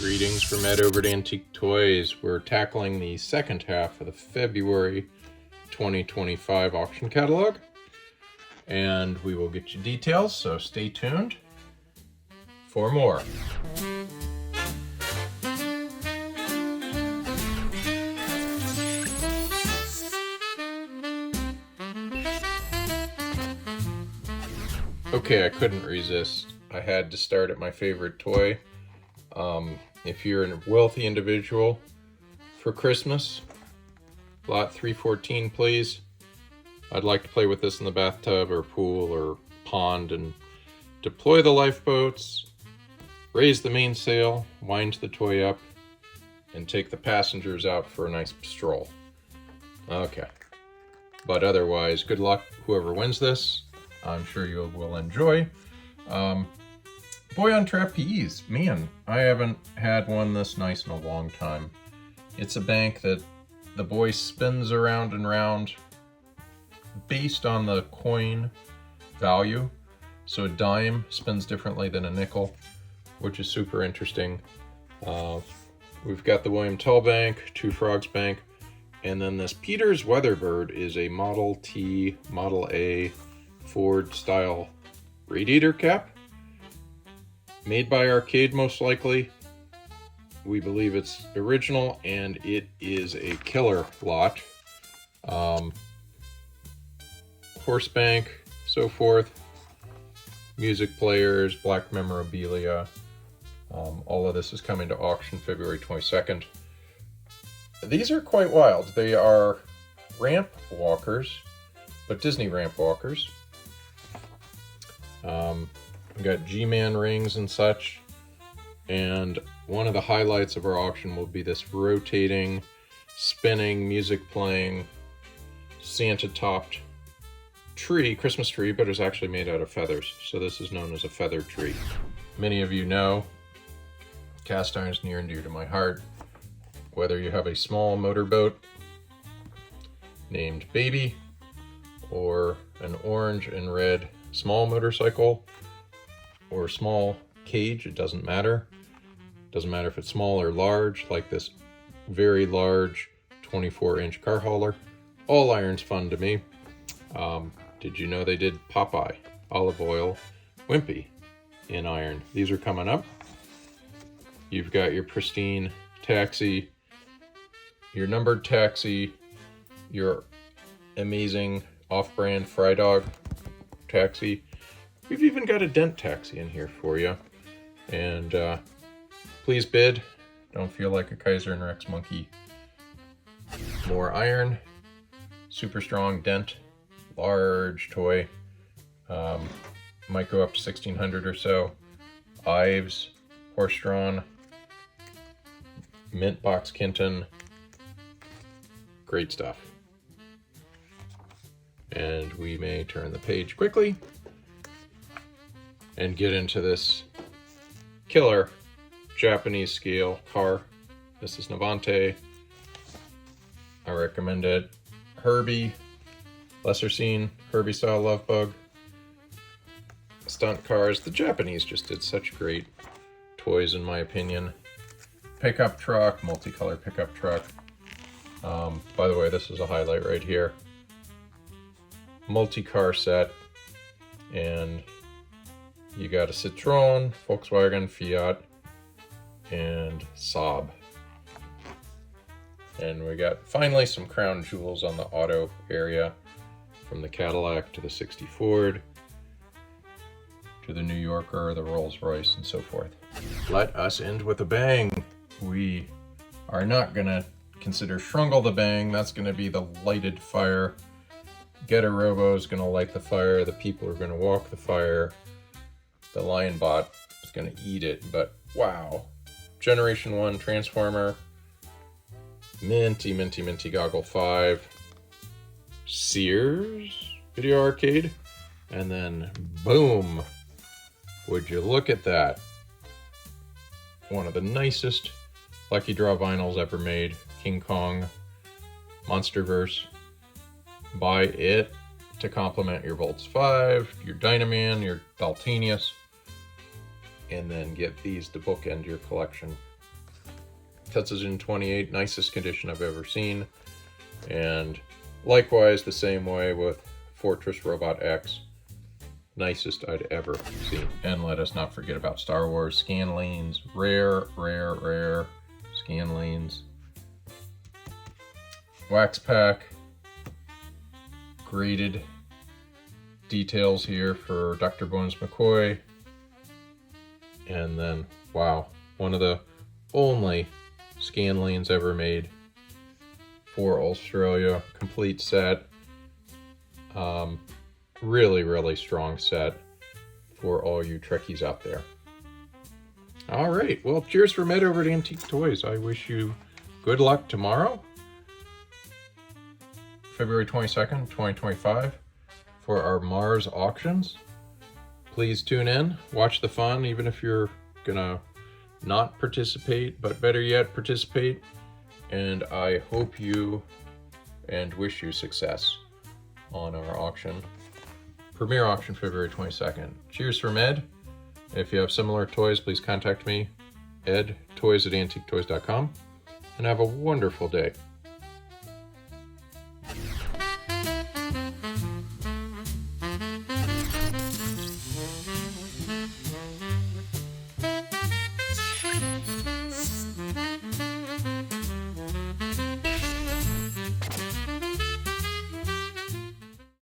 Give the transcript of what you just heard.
Greetings from Ed over at Antique Toys. We're tackling the second half of the February 2025 auction catalog, and we will get you details, so stay tuned for more. Okay, I couldn't resist. I had to start at my favorite toy. If you're a wealthy individual, for Christmas, lot 314 please. I'd like to play with this in the bathtub or pool or pond and deploy the lifeboats, raise the mainsail, wind the toy up, and take the passengers out for a nice stroll. Okay, but otherwise, good luck whoever wins this. I'm sure you will enjoy. Boy on Trapeze, man, I haven't had one this nice in a long time. It's a bank that the boy spins around and round based on the coin value. So a dime spins differently than a nickel, which is super interesting. We've got the William Tell Bank, Two Frogs Bank, and then this Peter's Weatherbird is a Model T, Model A Ford style radiator cap. Made by Arcade, most likely. We believe it's original, and it is a killer lot. Horse bank, so forth. Music players, black memorabilia. All of this is coming to auction February 22nd. These are quite wild. They are ramp walkers, but Disney ramp walkers. We got G-Man rings and such, and one of the highlights of our auction will be this rotating, spinning, music playing, Santa-topped tree, Christmas tree, but it's actually made out of feathers, so this is known as a feather tree. Many of you know cast iron is near and dear to my heart. Whether you have a small motorboat named Baby or an orange and red small motorcycle or small cage, it doesn't matter. Doesn't matter if it's small or large, like this very large 24-inch car hauler. All iron's fun to me. Did you know they did Popeye, olive oil, Wimpy in iron? These are coming up. You've got your pristine taxi, your numbered taxi, your amazing off-brand Fry Dog taxi. We've even got a dent taxi in here for you. And please bid. Don't feel like a Kaiser and Rex monkey. More iron, super strong dent, large toy. Might go up to 1600 or so. Ives, horse-drawn, mint box Kinton. Great stuff. And we may turn the page quickly and get into this killer Japanese scale car. This is Navante. I recommend it. Herbie, lesser seen, Herbie style love bug. Stunt cars. The Japanese just did such great toys in my opinion. Pickup truck, multicolor pickup truck. By the way, this is a highlight right here. Multi-car set, and you got a Citroen, Volkswagen, Fiat, and Saab. And we got finally some crown jewels on the auto area, from the Cadillac to the 60 Ford to the New Yorker, the Rolls Royce, and so forth. Let us end with a bang. We are not gonna consider Shrungle the Bang. That's gonna be the lighted fire. Getter Robo is gonna light the fire. The people are gonna walk the fire. The Lion Bot is gonna eat it, but wow. Generation 1 Transformer. Minty, minty, minty Goggle 5. Sears Video Arcade. And then boom. Would you look at that? One of the nicest Lucky Draw vinyls ever made. King Kong. Monsterverse. Buy it to complement your Volts 5, your Dynaman, your Daltanius, and then get these to bookend your collection. Tetsugen 28, nicest condition I've ever seen. And likewise, the same way with Fortress Robot X, nicest I'd ever seen. And let us not forget about Star Wars Scanlanes, rare Scanlanes. Wax pack, graded details here for Dr. Bones McCoy. And then, wow, one of the only Scanlanes ever made for Australia. Complete set. Really strong set for all you Trekkies out there. All right, well, cheers from Ed over at Antique Toys. I wish you good luck tomorrow, February 22nd, 2025, for our Mars auctions. Please tune in, watch the fun, even if you're gonna not participate, but better yet, participate. And I hope you and wish you success on our auction. Premiere auction February 22nd. Cheers from Ed. If you have similar toys, please contact me, Ed, toys@AntiqueToys.com, and have a wonderful day.